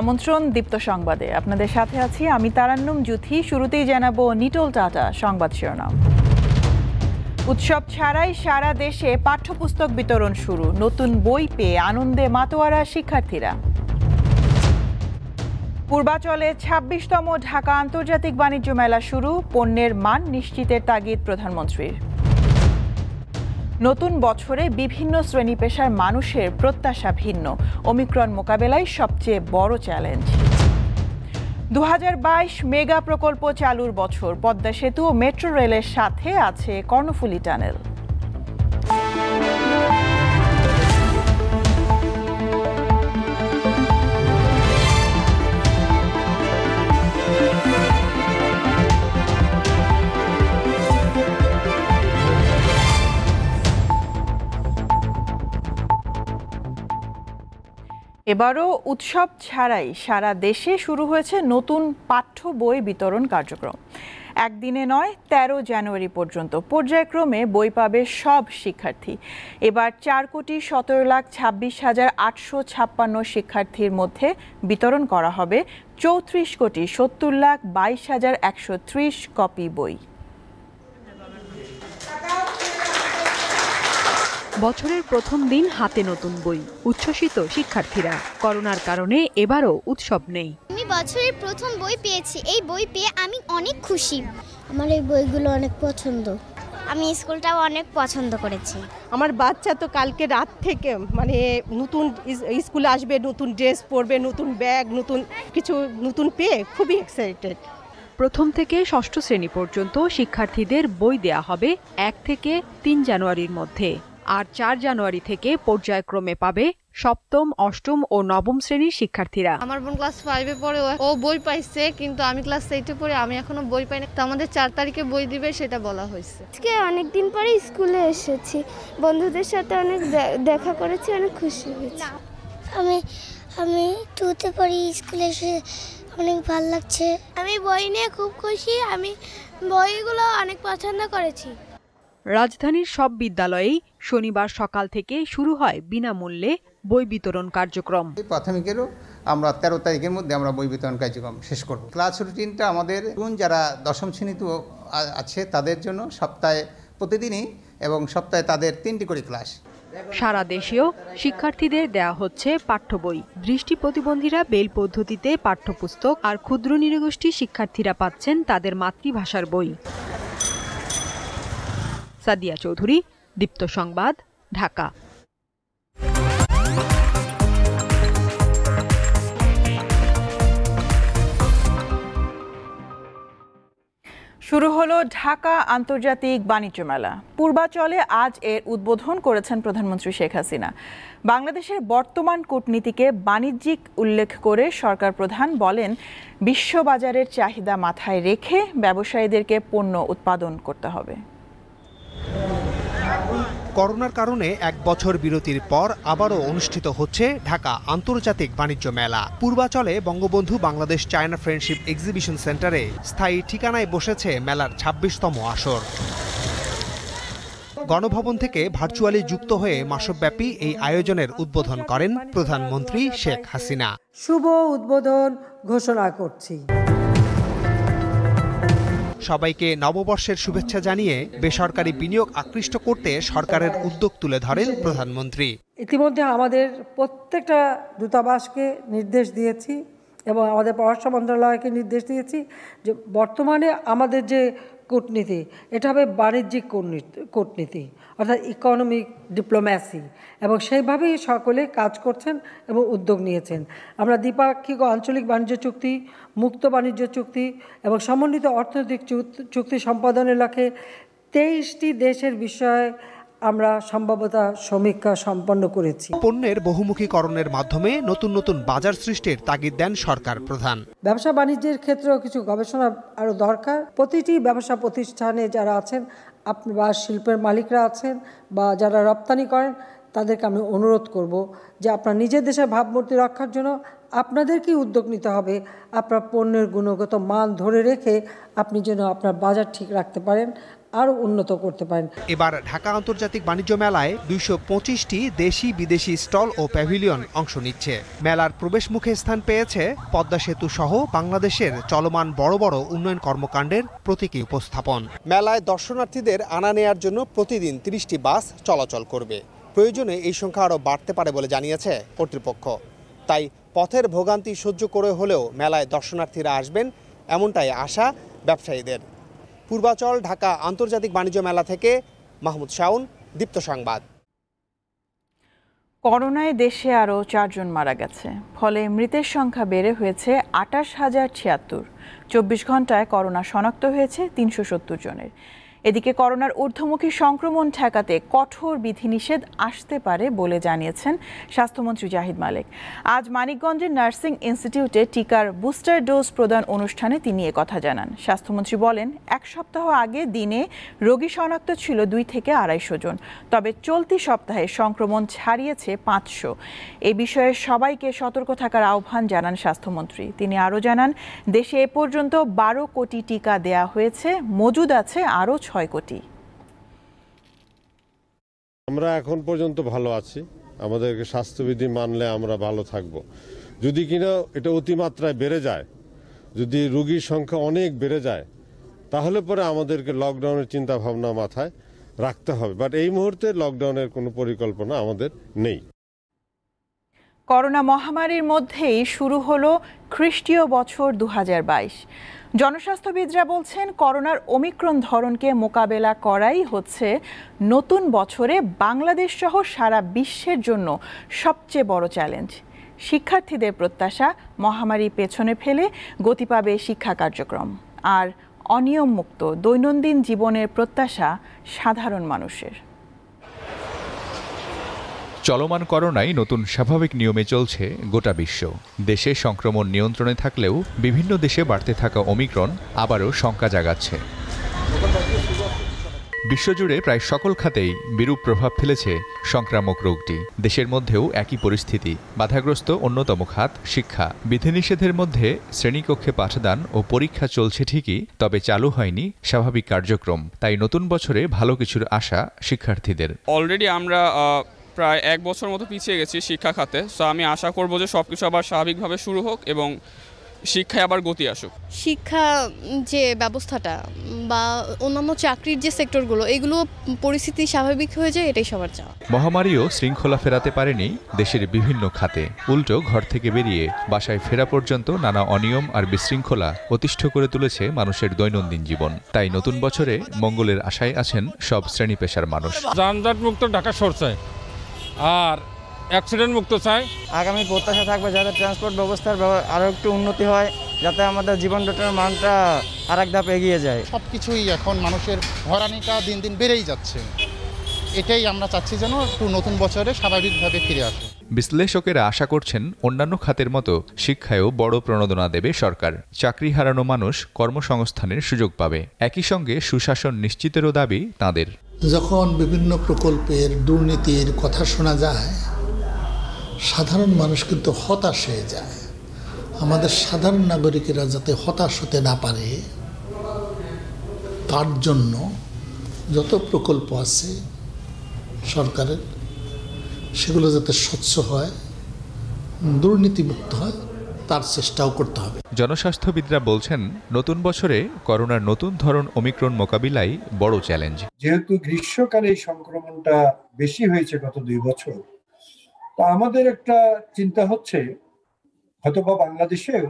আমন্ত্রণ দীপ্ত সংবাদে আপনাদের সাথে আছি আমি তারান্নুম জুথি। শুরুতেই জানাবো নিটোল টাটা সংবাদ শিরোনাম। উৎসব ছাড়াই সারা দেশে পাঠ্যপুস্তক বিতরণ শুরু, নতুন বই পেয়ে আনন্দে মাতোয়ারা শিক্ষার্থীরা। পূর্বাচলে ২৬তম ঢাকা আন্তর্জাতিক বাণিজ্য মেলা শুরু, পণ্যের মান নিশ্চিতের তাগিদ প্রধানমন্ত্রীর। নতুন বছরে বিভিন্ন শ্রেণী পেশার মানুষের প্রত্যাশা ভিন্ন, ওমিক্রন মোকাবেলায় সবচেয়ে বড় চ্যালেঞ্জ। ২০২২ মেগা প্রকল্প চালুর বছর, পদ্মা সেতু ও মেট্রো রেলের সাথে আছে কর্ণফুলী টানেল। এবারও উৎসব ছাড়াই সারা দেশে শুরু হয়েছে নতুন পাঠ্য বই বিতরণ কার্যক্রম। একদিনে নয়, ১৩ জানুয়ারি পর্যন্ত পর্যায়ক্রমে বই পাবে সব শিক্ষার্থী। এবার ৪,১৭,২৬,৮৫৬ শিক্ষার্থীর মধ্যে বিতরণ করা হবে ৩৪,৭০,২২,১৩০ কপি বই। বছরের প্রথম দিন হাতে নতুন বই, উচ্ছ্বসিত শিক্ষার্থীরা। করোনার কারণে এবারও উৎসব নেই। আমি বছরের প্রথম বই পেয়েছি, এই বই পেয়ে আমি অনেক খুশি। আমার এই বইগুলো অনেক পছন্দ, আমি স্কুলটাও অনেক পছন্দ করেছি। আমার বাচ্চা তো কালকে রাত থেকে নতুন স্কুলে আসবে, নতুন ড্রেস পরবে, নতুন ব্যাগ, নতুন পেয়ে খুবই এক্সাইটেড। প্রথম থেকে ষষ্ঠ শ্রেণী পর্যন্ত শিক্ষার্থীদের বই দেয়া হবে ১ থেকে ৩ জানুয়ারির মধ্যে, আর ৪ জানুয়ারি থেকে পর্যায়ক্রমে পাবে সপ্তম, অষ্টম ও নবম শ্রেণীর শিক্ষার্থীরা। আমার বোন ক্লাস 5-এ পড়ে, ও বই পাইছে, কিন্তু আমি ক্লাস 8-এ পড়ে, আমি এখনো বই পাইনি। তো আমাদের ৪ তারিখে বই দিবে, সেটা বলা হয়েছে। আজকে অনেকদিন পরে স্কুলে এসেছি, বন্ধুদের সাথে অনেক দেখা করেছি, অনেক খুশি হয়েছি। আমি 2তে পড়ি, স্কুলে এসে অনেক ভালো লাগছে। আমি বই নিয়ে খুব খুশি, আমি বইগুলো অনেক পছন্দ করেছি। রাজধানীর সব বিদ্যালয়েই শনিবার সকাল থেকে শুরু হয় বিনামূল্যে বই বিতরণ কার্যক্রম। প্রাথমিকেরও আমরা ১৩ তারিখের মধ্যে আমরা বই বিতরণ কার্যক্রম শেষ করব। ক্লাস রুটিনটা আমাদের যারা দশম শ্রেণীতে আছে তাদের জন্য সপ্তাহে প্রতিদিনই এবং সপ্তাহে তাদের 3টি করে ক্লাস। সারা দেশেও শিক্ষার্থীদের দেয়া হচ্ছে পাঠ্য বই। দৃষ্টি প্রতিবন্ধীরা বেল পদ্ধতিতে পাঠ্যপুস্তক, আর ক্ষুদ্র নৃগোষ্ঠী শিক্ষার্থীরা পাচ্ছেন তাদের মাতৃভাষার বই। সাদিয়া চৌধুরী, দীপ্ত সংবাদ, ঢাকা। শুরু হলো ঢাকা আন্তর্জাতিক বাণিজ্য মেলা। পূর্বাচলে আজ এর উদ্বোধন করেছেন প্রধানমন্ত্রী শেখ হাসিনা। বাংলাদেশের বর্তমান কূটনীতিকে বাণিজ্যিক উল্লেখ করে সরকার প্রধান বলেন, বিশ্ববাজারের চাহিদা মাথায় রেখে ব্যবসায়ীদেরকে পণ্য উৎপাদন করতে হবে। করোনার কারণে ১ বছর বিরতির পর আবারও অনুষ্ঠিত হচ্ছে ঢাকা আন্তর্জাতিক বাণিজ্য মেলা। পূর্বাচলে Bangabandhu Bangladesh China friendship exhibition সেন্টারে স্থায়ী ঠিকানায় বসেছে মেলার ২৬তম আসর। গণভবন থেকে ভার্চুয়ালি যুক্ত হয়ে মাসব্যাপী এই আয়োজনের উদ্বোধন করেন প্রধানমন্ত্রী শেখ হাসিনা। শুভ উদ্বোধন ঘোষণা করছি। সবাইকে নববর্ষের শুভেচ্ছা জানিয়ে বেসরকারি বিনিয়োগ আকৃষ্ট করতে সরকারের উদ্যোগ তুলে ধরেন প্রধানমন্ত্রী। ইতিমধ্যে আমাদের প্রত্যেকটা দূতাবাসকে নির্দেশ দিয়েছি এবং আমাদের পররাষ্ট্র মন্ত্রণালয়কে নির্দেশ দিয়েছি যে বর্তমানে আমাদের যে কূটনীতি, এটা হবে বাণিজ্যিক কূটনীতি, অর্থাৎ ইকোনমিক ডিপ্লোম্যাসি, এবং সেইভাবেই সকলে কাজ করছেন এবং উদ্যোগ নিয়েছেন। আমরা দ্বিপাক্ষিক ও আঞ্চলিক বাণিজ্য চুক্তি, মুক্ত বাণিজ্য চুক্তি এবং সমন্বিত অর্থনৈতিক চুক্তি সম্পাদনের লক্ষ্যে 23টি দেশের বিষয়ে আমরা সম্ভাব্যতা সমীক্ষা সম্পন্ন করেছি। পণ্যের বহুমুখীকরণের মাধ্যমে নতুন নতুন বাজার সৃষ্টির তাগিদ দেন সরকার প্রধান। ব্যবসা বাণিজ্যের ক্ষেত্রেও কিছু গবেষণা আরও দরকার। প্রতিটি ব্যবসা প্রতিষ্ঠানে যারা আছেন বা শিল্পের মালিকরা আছেন বা যারা রপ্তানি করেন, তাদেরকে আমি অনুরোধ করব যে আপনারা নিজের দেশের ভাবমূর্তি রক্ষার জন্য আপনাদেরকেই উদ্যোগ নিতে হবে আপনার পণ্যের গুণগত মান ধরে রেখে আপনি যেন আপনার বাজার ঠিক রাখতে পারেন, আরও উন্নত করতে পারেন। এবার ঢাকা আন্তর্জাতিক বাণিজ্য মেলায় 225টি দেশি বিদেশি স্টল ও প্যাভিলিয়ন অংশ নিচ্ছে। মেলার প্রবেশ মুখে স্থান পেয়েছে পদ্মা সেতু সহ বাংলাদেশের চলমান বড় বড় উন্নয়ন কর্মকাণ্ডের প্রতীকী উপস্থাপন। মেলায় দর্শনার্থীদের আনা নেয়ার জন্য প্রতিদিন 30টি বাস চলাচল করবে। প্রয়োজনে এই সংখ্যা আরও বাড়তে পারে বলে জানিয়েছে কর্তৃপক্ষ। তাই পথের ভোগান্তি সহ্য করে হলেও মেলায় দর্শনার্থীরা আসবেন, এমনটাই আশা ব্যবসায়ীদের। পূর্বাচল ঢাকা আন্তর্জাতিক বাণিজ্য মেলা থেকে মাহমুদ শাওন, দীপ্ত সংবাদ। করোনায় দেশে আরও 4 জন মারা গেছে, ফলে মৃতের সংখ্যা বেড়ে হয়েছে 28,076। 24 ঘন্টায় করোনা শনাক্ত হয়েছে 370 জনের। এদিকে করোনার ঊর্ধ্বমুখী সংক্রমণ ঠেকাতে কঠোর বিধিনিষেধ আসতে পারে বলে জানিয়েছেন স্বাস্থ্যমন্ত্রী জাহিদ মালেক। আজ মানিকগঞ্জের নার্সিং ইনস্টিটিউটে টিকার বুস্টার ডোজ প্রদান অনুষ্ঠানে তিনি একথা জানান। স্বাস্থ্যমন্ত্রী বলেন, 1 সপ্তাহ আগে দিনে রোগী শনাক্ত ছিল 2 থেকে 250 জন, তবে চলতি সপ্তাহে সংক্রমণ ছাড়িয়েছে 500। এ বিষয়ে সবাইকে সতর্ক থাকার আহ্বান জানান স্বাস্থ্যমন্ত্রী। তিনি আরও জানান, দেশে এ পর্যন্ত 12 কোটি টিকা দেয়া হয়েছে, মজুদ আছে আরও 6 কোটি। আমরা এখন পর্যন্ত ভালো আছি, আমাদেরকে স্বাস্থ্যবিধি মানলে আমরা ভালো থাকব। যদি কিনা এটা অতিমাত্রায় বেড়ে যায়, যদি রোগীর সংখ্যা অনেক বেড়ে যায়, তাহলে পরে আমাদেরকে লকডাউনের চিন্তা ভাবনা মাথায় রাখতে হবে। বাট এই মুহূর্তে লকডাউনের কোনো পরিকল্পনা আমাদের নেই। করোনা মহামারীর মধ্যেই শুরু হলো খ্রিস্টীয় বছর 2022। জনস্বাস্থ্যবিদরা বলছেন, করোনার ওমিক্রন ধরনকে মোকাবেলা করাই হচ্ছে নতুন বছরে বাংলাদেশ সহ সারা বিশ্বের জন্য সবচেয়ে বড় চ্যালেঞ্জ। শিক্ষার্থীদের প্রত্যাশা, মহামারী পেছনে ফেলে গতি পাবে শিক্ষা কার্যক্রম। আর অনিয়ম মুক্ত দৈনন্দিন জীবনের প্রত্যাশা সাধারণ মানুষের। চলমান করোনায় নতুন স্বাভাবিক নিয়মে চলছে গোটা বিশ্ব। দেশে সংক্রমণ নিয়ন্ত্রণে থাকলেও বিভিন্ন দেশে বাড়তে থাকা ওমিক্রন আবারও শঙ্কা জাগাচ্ছে। বিশ্বজুড়ে প্রায় সকল খাতেই বিরূপ প্রভাব ফেলেছে সংক্রামক রোগটি। দেশের মধ্যেও একই পরিস্থিতি। বাধাগ্রস্ত অন্যতম খাত শিক্ষা। বিধিনিষেধের মধ্যে শ্রেণীকক্ষে পাঠদান ও পরীক্ষা চলছে ঠিকই, তবে চালু হয়নি স্বাভাবিক কার্যক্রম। তাই নতুন বছরে ভালো কিছুর আশা শিক্ষার্থীদের। অলরেডি আমরা প্রায় 1 বছর মতো পিছিয়ে গেছি শিক্ষা খাতে। সো আমি আশা করব যে সবকিছু আবার স্বাভাবিকভাবে শুরু হোক এবং শিক্ষায় আবার গতি আসুক। শিক্ষা যে ব্যবস্থাটা বা অন্যান্য চাকরির যে সেক্টরগুলো, এগুলো পরিস্থিতি স্বাভাবিক হয়ে যায়, এটাই সবার চাওয়া। মহামারীও শৃঙ্খলা ফেরাতে পারেনি দেশের বিভিন্ন খাতে। উল্টো ঘর থেকে বেরিয়ে বাসায় ফেরা পর্যন্ত নানা অনিয়ম আর বিশৃঙ্খলা অতিষ্ঠ করে তুলেছে মানুষের দৈনন্দিন জীবন। তাই নতুন বছরে মঙ্গলের আশায় আছেন সব শ্রেণী পেশার মানুষ। যানজট মুক্ত ঢাকা শহর চাই আর অ্যাক্সিডেন্ট মুক্ত চাই। আগামী প্রত্যাশা থাকবে যাতে ট্রান্সপোর্ট ব্যবস্থার আরও একটু উন্নতি হয়, যাতে আমাদের জীবনযাত্রার মানটা আর এক ধাপ এগিয়ে যায়। সব কিছুই এখন মানুষের হয়রানিটা দিন দিন বেড়েই যাচ্ছে। এটাই আমরা চাচ্ছি যেন একটু নতুন বছরে স্বাভাবিকভাবে ফিরে আসে। বিশ্লেষকেরা আশা করছেন, অন্যান্য খাতের মতো শিক্ষায়ও বড় প্রণোদনা দেবে সরকার। চাকরি হারানো মানুষ কর্মসংস্থানের সুযোগ পাবে। একই সঙ্গে সুশাসন নিশ্চিতেরও দাবি তাঁদের। যখন বিভিন্ন প্রকল্পের দুর্নীতির কথা শোনা যায়, সাধারণ মানুষ কিন্তু হতাশ হয়ে যায়। আমাদের সাধারণ নাগরিকেরা যাতে হতাশ হতে না পারে, তার জন্য যত প্রকল্প আছে সরকারের, সেগুলো যাতে স্বচ্ছ হয়, দুর্নীতিমুক্ত হয়, তার চেষ্টাও করতে হবে। জনস্বাস্থ্যবিদরা বলছেন, নতুন বছরে করোনার নতুন ধরন ওমিক্রন মোকাবিলায় বড় চ্যালেঞ্জ। যেহেতু গ্রীষ্মকালে এই সংক্রমণটা বেশি হয়েছে গত 2 বছর, তো আমাদের একটা চিন্তা হচ্ছে হয়তোবা বাংলাদেশেও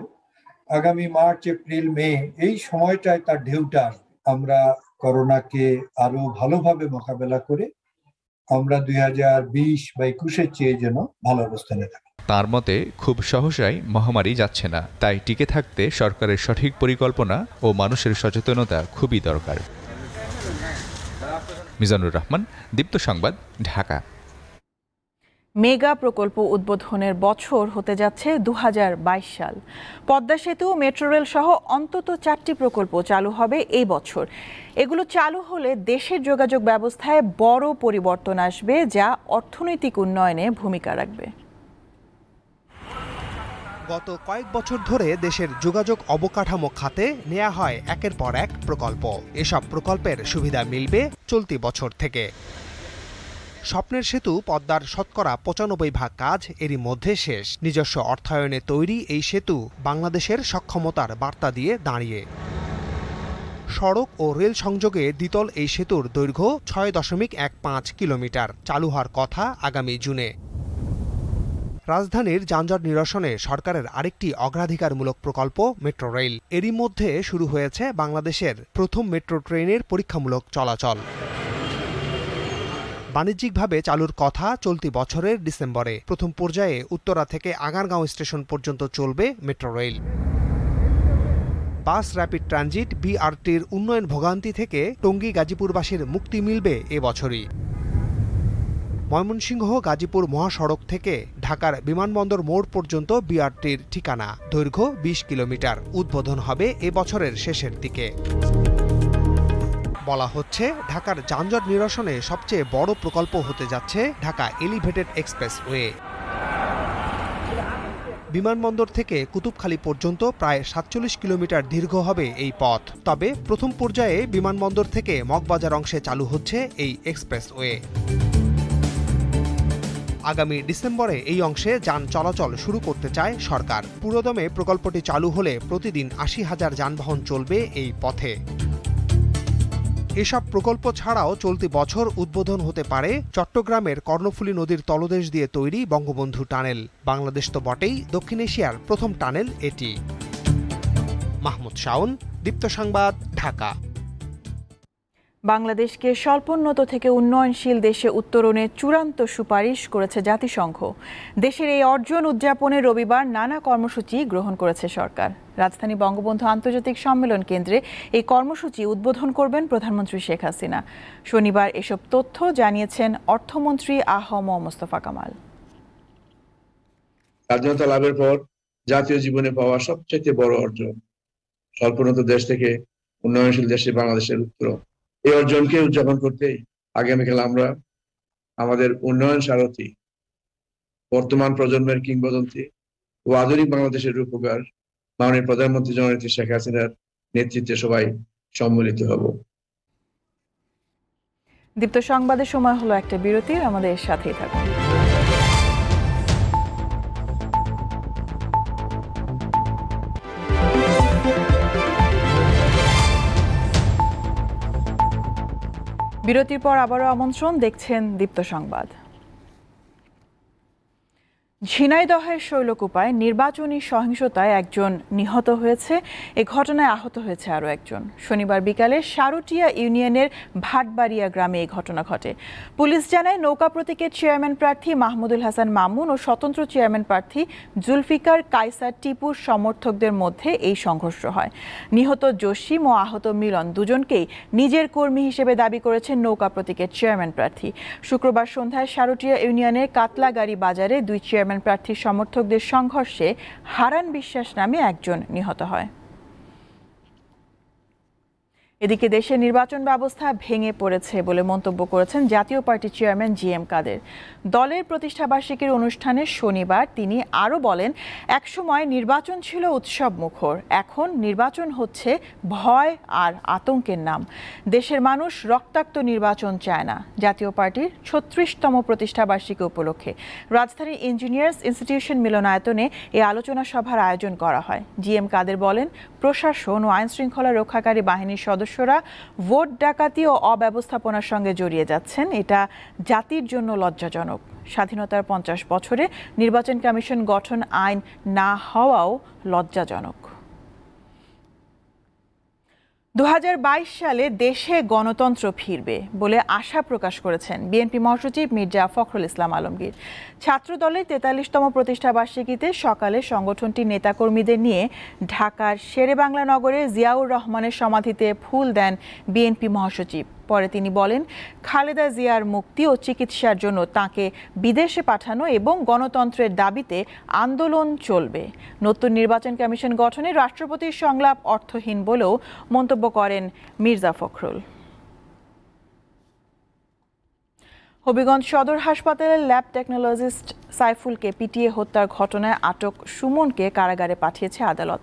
আগামী মার্চ, এপ্রিল, মে এই সময়টায় তার ঢেউটা আসবে। আমরা করোনাকে আরো ভালোভাবে মোকাবেলা করে আমরা 2020 বা 21-এর চেয়ে যেন ভালো অবস্থানে থাকি। তার মতে, খুব সহসাই মহামারী যাচ্ছে না, তাই টিকে থাকতে সরকারের সঠিক পরিকল্পনা ও মানুষের সচেতনতা খুবই দরকার। মিজানুর রহমান, দীপ্ত সংবাদ, ঢাকা। মেগা প্রকল্প উদ্বোধনের বছর হতে যাচ্ছে 2022 সাল। পদ্মা সেতু, মেট্রো রেল সহ অন্তত 4টি প্রকল্প চালু হবে এই বছর। এগুলো চালু হলে দেশের যোগাযোগ ব্যবস্থায় বড় পরিবর্তন আসবে, যা অর্থনৈতিক উন্নয়নে ভূমিকা রাখবে। গত কয়েক বছর ধরে দেশের যোগাযোগ অবকাঠামো খাতে নেওয়া হয় একের পর এক প্রকল্প। এসব প্রকল্পের সুবিধা মিলবে চলতি বছর থেকে। স্বপ্নের সেতু পদ্মার শতকরা ৯৫% কাজ এরই মধ্যে শেষ। নিজস্ব অর্থায়নে তৈরি এই সেতু বাংলাদেশের সক্ষমতার বার্তা দিয়ে দাঁড়িয়ে। সড়ক ও রেল সংযোগে দ্বিতল এই সেতুর দৈর্ঘ্য ৬.১৫ কিলোমিটার। চালু হওয়ার কথা আগামী জুনে। রাজধানীর যানজট নিরসনে সরকারের আরেকটি অগ্রাধিকারমূলক প্রকল্প মেট্রো রেল। এরই মধ্যে শুরু হয়েছে বাংলাদেশের প্রথম মেট্রো ট্রেনের পরীক্ষামূলক চলাচল। বাণিজ্যিকভাবে চালুর কথা চলতি বছরের ডিসেম্বরে। প্রথম পর্যায়ে উত্তরা থেকে আগারগাঁও স্টেশন পর্যন্ত চলবে metro rail. Bus rapid transit বিআরটির উন্নয়ন ভোগান্তি থেকে টঙ্গী গাজীপুরবাসীর মুক্তি মিলবে এবছরই। ময়মনসিংহ গাজীপুর মহাসড়ক থেকে ঢাকার বিমানবন্দর মোড় পর্যন্ত বিআরটির ঠিকানা। দৈর্ঘ্য ২০ কিলোমিটার। উদ্বোধন হবে এবছরের শেষের দিকে। বলা হচ্ছে ঢাকার যানজট নিরসনে সবচেয়ে বড় প্রকল্প হতে যাচ্ছে ঢাকা এলিভেটেড এক্সপ্রেসওয়ে। বিমানবন্দর থেকে কুতুবখালী পর্যন্ত প্রায় ৪৭ কিলোমিটার দীর্ঘ হবে এই পথ। তবে প্রথম পর্যায়ে বিমানবন্দর থেকে মগবাজার অংশে চালু হচ্ছে এই এক্সপ্রেসওয়ে। আগামী ডিসেম্বরে এই অংশে যান চলাচল শুরু করতে চায় সরকার। পুরোদমে প্রকল্পটি চালু হলে প্রতিদিন ৮০,০০০ যানবাহন চলবে এই পথে। এসব প্রকল্প ছাড়াও চলতি বছর উদ্বোধন হতে পারে চট্টগ্রামের কর্ণফুলী নদীর তলদেশ দিয়ে তৈরি বঙ্গবন্ধু টানেল। বাংলাদেশ তো বটেই, দক্ষিণ এশিয়ার প্রথম টানেল এটি। মাহমুদ শাওন, দীপ্ত সংবাদ, ঢাকা। বাংলাদেশকে স্বল্পোন্নত থেকে উন্নয়নশীল দেশে উত্তরণের চূড়ান্ত সুপারিশ করেছে জাতিসংঘ। দেশের এই অর্জন উদযাপনে রবিবার নানা কর্মসূচি গ্রহণ করেছে সরকার। রাজধানী বঙ্গবন্ধু আন্তর্জাতিক সম্মেলন কেন্দ্রে এই কর্মসূচি উদ্বোধন করবেন প্রধানমন্ত্রী শেখ হাসিনা। শনিবার এসব তথ্য জানিয়েছেন অর্থমন্ত্রী আ.হ.ম মোস্তফা কামাল। স্বাধীনতা লাভের পর জাতীয় জীবনে পাওয়া সবচেয়ে বড় অর্জন, স্বল্পোন্নত দেশ থেকে উন্নয়নশীল দেশে বাংলাদেশের উত্তরণ। এই অর্জনকে উদযাপন করতেই আগামীকাল আমরা আমাদের উন্নয়ন সারথী, বর্তমান প্রজন্মের কিংবদন্তি ও আধুনিক বাংলাদেশের রূপকার মাননীয় প্রধানমন্ত্রী জননেত্রী শেখ হাসিনার নেতৃত্বে সবাই সম্মিলিত হব। দীপ্ত সংবাদের সময় হলো একটা বিরতির, আমাদের সাথেই থাকুন। বিরতির পর আবারও আমন্ত্রণ, দেখছেন দীপ্ত সংবাদ। ঝিনাইদহের শৈলকুপায় নির্বাচনী সহিংসতায় একজন নিহত হয়েছে। এ ঘটনায় আহত হয়েছে আরও একজন। শনিবার বিকালে সারুটিয়া ইউনিয়নের ভাটবাড়িয়া গ্রামে এই ঘটনা ঘটে। পুলিশ জানায় নৌকা প্রতীকের চেয়ারম্যান প্রার্থী মাহমুদুল হাসান মামুন ও স্বতন্ত্র চেয়ারম্যান প্রার্থী জুলফিকার কায়সার টিপুর সমর্থকদের মধ্যে এই সংঘর্ষ হয়। নিহত জসিম ও আহত মিলন দুজনকেই নিজের কর্মী হিসেবে দাবি করেছেন নৌকা প্রতীকের চেয়ারম্যান প্রার্থী। শুক্রবার সন্ধ্যায় সারুটিয়া ইউনিয়নের কাতলাগাড়ি বাজারে দুই চেয়ারম্যান প্রার্থীর সমর্থকদের সংঘর্ষে হারান বিশ্বাস নামে একজন নিহত হয়। এদিকে দেশের নির্বাচন ব্যবস্থা ভেঙে পড়েছে বলে মন্তব্য করেছেন জাতীয় পার্টির চেয়ারম্যান জি.এম. কাদের। দলের প্রতিষ্ঠাবার্ষিকীর অনুষ্ঠানে শনিবার তিনি আরও বলেন, একসময় নির্বাচন ছিল উৎসব মুখর, এখন নির্বাচন হচ্ছে ভয় আর আতঙ্কের নাম। দেশের মানুষ রক্তাক্ত নির্বাচন চায় না। জাতীয় পার্টির ৩৬তম প্রতিষ্ঠাবার্ষিকী উপলক্ষে রাজধানীর ইঞ্জিনিয়ার্স ইনস্টিটিউশন মিলনায়তনে এই আলোচনা সভার আয়োজন করা হয়। জি.এম. কাদের বলেন, প্রশাসন ও আইনশৃঙ্খলা রক্ষাকারী বাহিনীর সদস্যরা ভোট ডাকাতি ও অব্যবস্থাপনার সঙ্গে জড়িয়ে যাচ্ছেন। এটা জাতির জন্য লজ্জাজনক। স্বাধীনতার ৫০ বছরে নির্বাচন কমিশন গঠন আইন না হওয়াও লজ্জাজনক। ২০২২ সালে দেশে গণতন্ত্র ফিরবে বলে আশা প্রকাশ করেছেন বিএনপি মহাসচিব মির্জা ফখরুল ইসলাম আলমগীর। ছাত্রদলের ৪৩তম প্রতিষ্ঠাবার্ষিকীতে সকালে সংগঠনটির নেতাকর্মীদের নিয়ে ঢাকার শেরেবাংলা নগরে জিয়াউর রহমানের সমাধিতে ফুল দেন বিএনপি মহাসচিব। পরে তিনি বলেন, খালেদা জিয়ার মুক্তি ও চিকিৎসার জন্য তাকে বিদেশে পাঠানো এবং গণতন্ত্রের দাবিতে আন্দোলন চলবে। নতুন নির্বাচন কমিশন গঠনে রাষ্ট্রপতির সংলাপ অর্থহীন বলেও মন্তব্য করেন মির্জা ফখরুল। হবিগঞ্জ সদর হাসপাতালের ল্যাব টেকনোলজিস্ট সাইফুলকে পিটিয়ে হত্যার ঘটনায় আটক সুমনকে কারাগারে পাঠিয়েছে আদালত।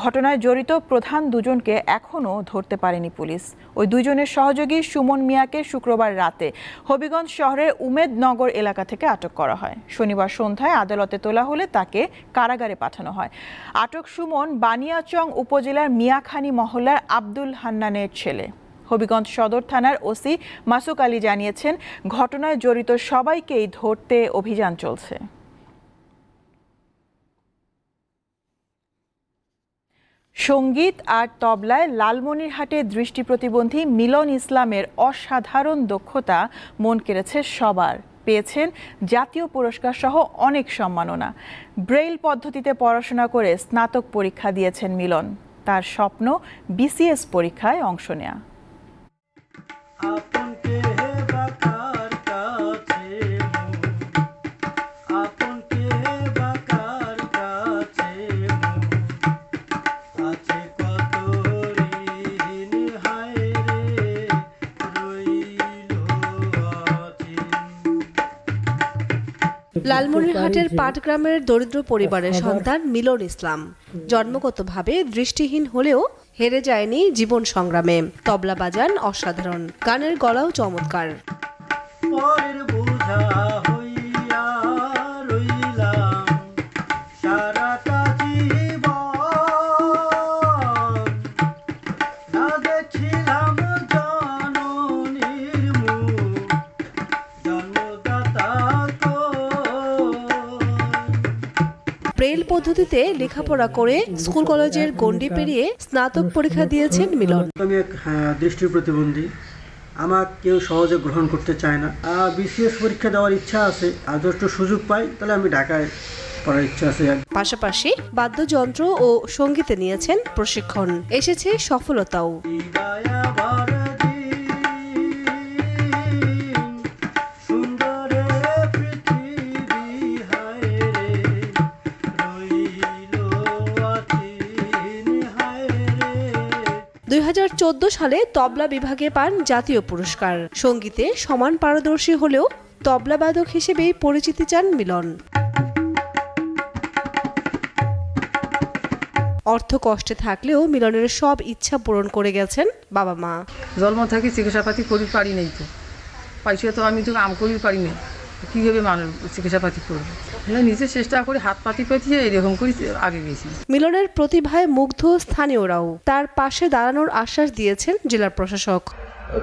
ঘটনায় জড়িত প্রধান দুজনকে এখনও ধরতে পারেনি পুলিশ। ওই দুজনের সহযোগী সুমন মিয়াকে শুক্রবার রাতে হবিগঞ্জ শহরের উমেদনগর এলাকা থেকে আটক করা হয়। শনিবার সন্ধ্যায় আদালতে তোলা হলে তাকে কারাগারে পাঠানো হয়। আটক সুমন বানিয়াচং উপজেলার মিয়াখানী মহল্লার আব্দুল হান্নানের ছেলে। হবিগঞ্জ সদর থানার ওসি মাসুক আলী জানিয়েছেন, ঘটনায় জড়িত সবাইকেই ধরতে অভিযান চলছে। সঙ্গীত আর তবলায় লালমনিরহাটে দৃষ্টি প্রতিবন্ধী মিলন ইসলামের অসাধারণ দক্ষতা মন কেড়েছে সবার। পেয়েছেন জাতীয় পুরস্কার সহ অনেক সম্মাননা। ব্রেইল পদ্ধতিতে পড়াশোনা করে স্নাতক পরীক্ষা দিয়েছেন মিলন। তার স্বপ্ন বিসিএস পরীক্ষায় অংশ নেয়া। লালমনিরহাটের পাটগ্রামের দরিদ্র পরিবারের সন্তান মিলন ইসলাম জন্মগতভাবে দৃষ্টিহীন হলেও হেরে যায়নি জীবন সংগ্রামে। তবলা বাজান অসাধারণ, গানের গলাও চমৎকার। ব্রেইল পদ্ধতিতে লেখাপড়া করে স্কুল কলেজের গণ্ডি পেরিয়ে স্নাতক পরীক্ষা দিয়েছেন মিলন। আমি এক দৃষ্টি প্রতিবন্ধী, আমার কেউ সহজে গ্রহণ করতে চায় না। বিসিএস পরীক্ষা দেওয়ার ইচ্ছা আছে, আর যদি সুযোগ পাই তাহলে আমি ঢাকায় পড়ার ইচ্ছা আছে। পাশাপাশি বাদ্যযন্ত্র ও সঙ্গীতে নিয়েছেন প্রশিক্ষণ, এসেছে সফলতাও। সালে তবলা বিভাগে পান জাতীয় পুরস্কার। সঙ্গীতে সমান পারদর্শী হলেও তবলাবাদক হিসেবেই পরিচিতি চান মিলন। অর্থ কষ্টে থাকলেও মিলনের সব ইচ্ছা পূরণ করে গেছেন বাবা মা। জন্ম থেকে চিকিৎসাপাতি করি পারি নাই, তো পয়সা তো আমি তো আম করি পারি না, কীভাবে মানুষ চিকিৎসাপাতি করবে? নিজে চেষ্টা করে হাত পাতি পেতিয়ে এরকম করে আগে গেছি। মিলনের প্রতিভায় মুগ্ধ স্থানীয়রাও, তার পাশে দাঁড়ানোর আশ্বাস দিয়েছেন জেলা প্রশাসক।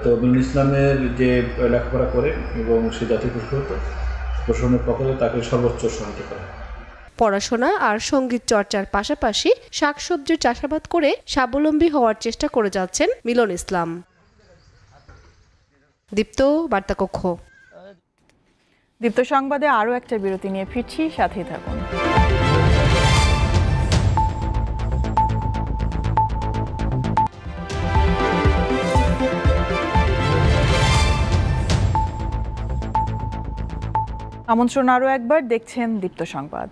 তো মিলন ইসলামের যে লেখাপড়া করে এবং সে জাতীয় প্রশাসনের পক্ষ থেকে তাকে সর্বোচ্চ সহায়তা করে। পড়াশোনা আর সঙ্গীত চর্চার পাশাপাশি শাকসবজির চাষাবাদ করে স্বাবলম্বী হওয়ার চেষ্টা করে যাচ্ছেন মিলন ইসলাম। দীপ্ত বার্তা কক্ষ। দীপ্ত সংবাদে আরও একটা বিরতি নিয়ে ফিরছি, সাথেই থাকুন। আমন্ত্রণ আরও একবার, দেখছেন দীপ্ত সংবাদ।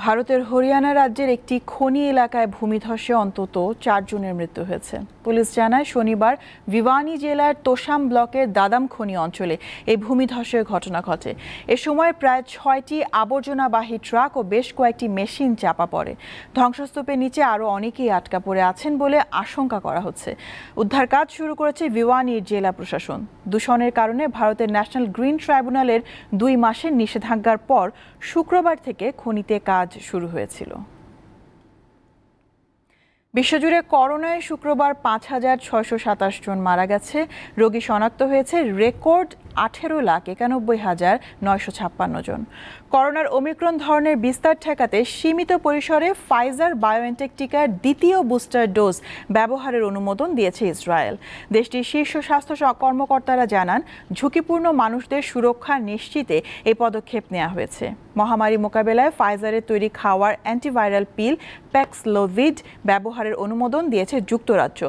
ভারতের হরিয়ানা রাজ্যের একটি খনি এলাকায় ভূমিধসে অন্তত 4 জনের মৃত্যু হয়েছে। পুলিশ জানায় শনিবার ভিওয়ানি জেলার তোসাম ব্লকের দাদাম খনি অঞ্চলে এই ভূমিধসের ঘটনা ঘটে। এ সময় প্রায় 6টি আবর্জনাবাহী ট্রাক ও বেশ কয়েকটি মেশিন চাপা পড়ে। ধ্বংসস্তূপের নিচে আরও অনেকেই আটকা পড়ে আছেন বলে আশঙ্কা করা হচ্ছে। উদ্ধার কাজ শুরু করেছে ভিওয়ানির জেলা প্রশাসন। দূষণের কারণে ভারতের ন্যাশনাল গ্রিন ট্রাইব্যুনালের 2 মাসের নিষেধাজ্ঞার পর শুক্রবার থেকে খনিতে কাজ শুরু হয়েছিল। বিশ্বজুড়ে করোনায় শুক্রবার 5,627 জন মারা গেছে। রোগী শনাক্ত হয়েছে রেকর্ড 18,91,956 জন। করোনার ওমিক্রন ধরনের বিস্তার ঠেকাতে সীমিত পরিসরে ফাইজার বায়োএনটেক টিকার দ্বিতীয় বুস্টার ডোজ ব্যবহারের অনুমোদন দিয়েছে ইসরায়েল। দেশটির শীর্ষ স্বাস্থ্য কর্মকর্তারা জানান, ঝুঁকিপূর্ণ মানুষদের সুরক্ষা নিশ্চিতে এই পদক্ষেপ নেওয়া হয়েছে। মহামারী মোকাবেলায় ফাইজারের তৈরি খাওয়ার অ্যান্টিভাইরাল পিল প্যাক্সলোভিড ব্যবহারের অনুমোদন দিয়েছে যুক্তরাজ্য।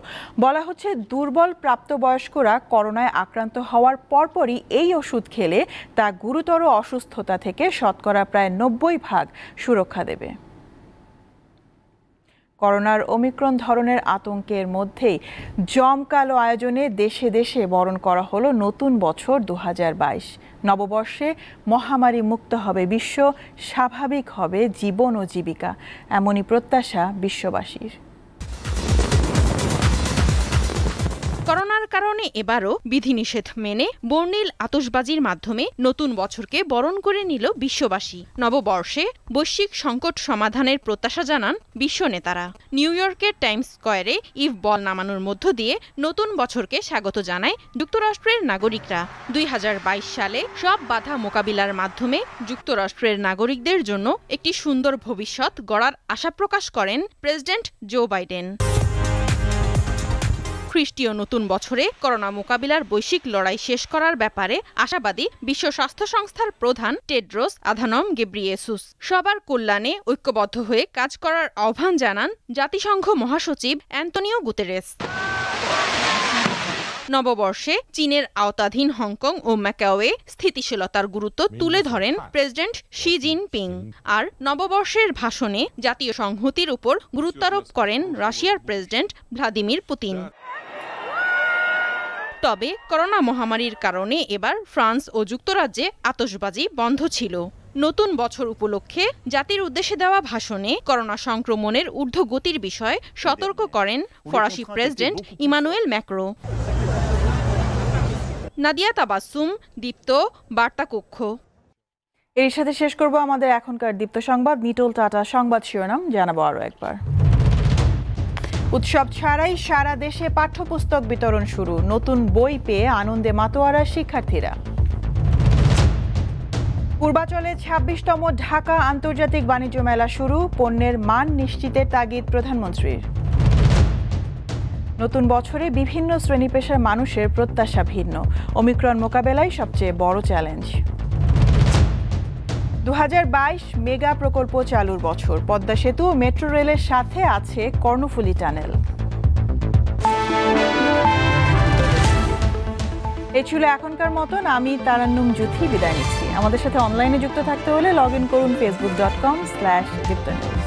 বলা হচ্ছে, দুর্বল প্রাপ্তবয়স্করা করোনায় আক্রান্ত হওয়ার পরপরই এই ওষুধ খেলে তা গুরুতর অসুস্থতা থেকে শতকরা প্রায় 90% সুরক্ষা দেবে। করোনার ওমিক্রন ধরনের আতঙ্কের মধ্যেই জমকালো আয়োজনে দেশে দেশে বরণ করা হলো নতুন বছর 2022। নববর্ষে মহামারী মুক্ত হবে বিশ্ব, স্বাভাবিক হবে জীবন ও জীবিকা, এমনই প্রত্যাশা বিশ্ববাসীর। করোনার কারণে এবারও বিধিনিষেধ মেনে বর্ণিল আতশবাজির মাধ্যমে নতুন বছরকে বরণ করে নিল বিশ্ববাসী। নববর্ষে বৈশ্বিক সংকট সমাধানের প্রত্যাশা জানান বিশ্ব নেতারা। নিউ ইয়র্কের টাইমস স্কয়ারে ইভ বল নামানোর মধ্য দিয়ে নতুন বছরকে স্বাগত জানায় যুক্তরাষ্ট্রের নাগরিকরা। 2022 সালে সব বাধা মোকাবিলার মাধ্যমে যুক্তরাষ্ট্রের নাগরিকদের জন্য একটি সুন্দর ভবিষ্যৎ গড়ার আশা প্রকাশ করেন প্রেসিডেন্ট জো বাইডেন। খ্রিস্টীয় নতুন বছরে করোনা মোকাবিলার বৈশ্বিক লড়াই শেষ করার ব্যাপারে আশাবাদী বিশ্ব স্বাস্থ্য সংস্থার প্রধান টেড্রোস আধানম গেব্রিয়েসুস। সবার কল্যাণে ঐক্যবদ্ধ হয়ে কাজ করার আহ্বান জানান জাতিসংঘ মহাসচিব অ্যান্তনিও গুতেরেস। নববর্ষে চীনের আওতাধীন হংকং ও ম্যাকাওয়ে স্থিতিশীলতার গুরুত্ব তুলে ধরেন প্রেসিডেন্ট শি জিনপিং। আর নববর্ষের ভাষণে জাতীয় সংহতির উপর গুরুত্বারোপ করেন রাশিয়ার প্রেসিডেন্ট ভ্লাদিমির পুতিন। তবে করোনা মহামারীর কারণে এবার ফ্রান্স ও যুক্তরাজ্যে আতশবাজি বন্ধ ছিল। নতুন বছর উপলক্ষে জাতির উদ্দেশ্যে দেওয়া ভাষণে করোনা সংক্রমণের ঊর্ধ্বগতির বিষয়ে সতর্ক করেন ফরাসি president Emmanuel Macron. Nadia Tabassum, Deepto, বার্তা কক্ষ। এর সাথে শেষ করব আমাদের এখনকার দীপ্ত সংবাদ। নিটোল টাটা সংবাদ শিরোনাম জানাবো আরও একবার। উৎসব ছাড়াই সারা দেশে পাঠ্যপুস্তক বিতরণ শুরু, নতুন বই পেয়ে আনন্দে মাতোয়ারা শিক্ষার্থীরা। পূর্বাচলে 26তম ঢাকা আন্তর্জাতিক বাণিজ্য মেলা শুরু, পণ্যের মান নিশ্চিতের তাগিদ প্রধানমন্ত্রীর। নতুন বছরে বিভিন্ন শ্রেণী পেশার মানুষের প্রত্যাশা ভিন্ন, ওমিক্রন মোকাবেলায় সবচেয়ে বড় চ্যালেঞ্জ। 2022 মেগা প্রকল্প চালুর বছর, পদ্মা সেতু ও মেট্রো রেলের সাথে আছে কর্ণফুলী টানেল। এই ছিল এখনকার মতন। আমি তারান্নুম জুথি বিদায় নিচ্ছি। আমাদের সাথে অনলাইনে যুক্ত থাকতে হলে লগ ইন করুন facebook.com/diptanews।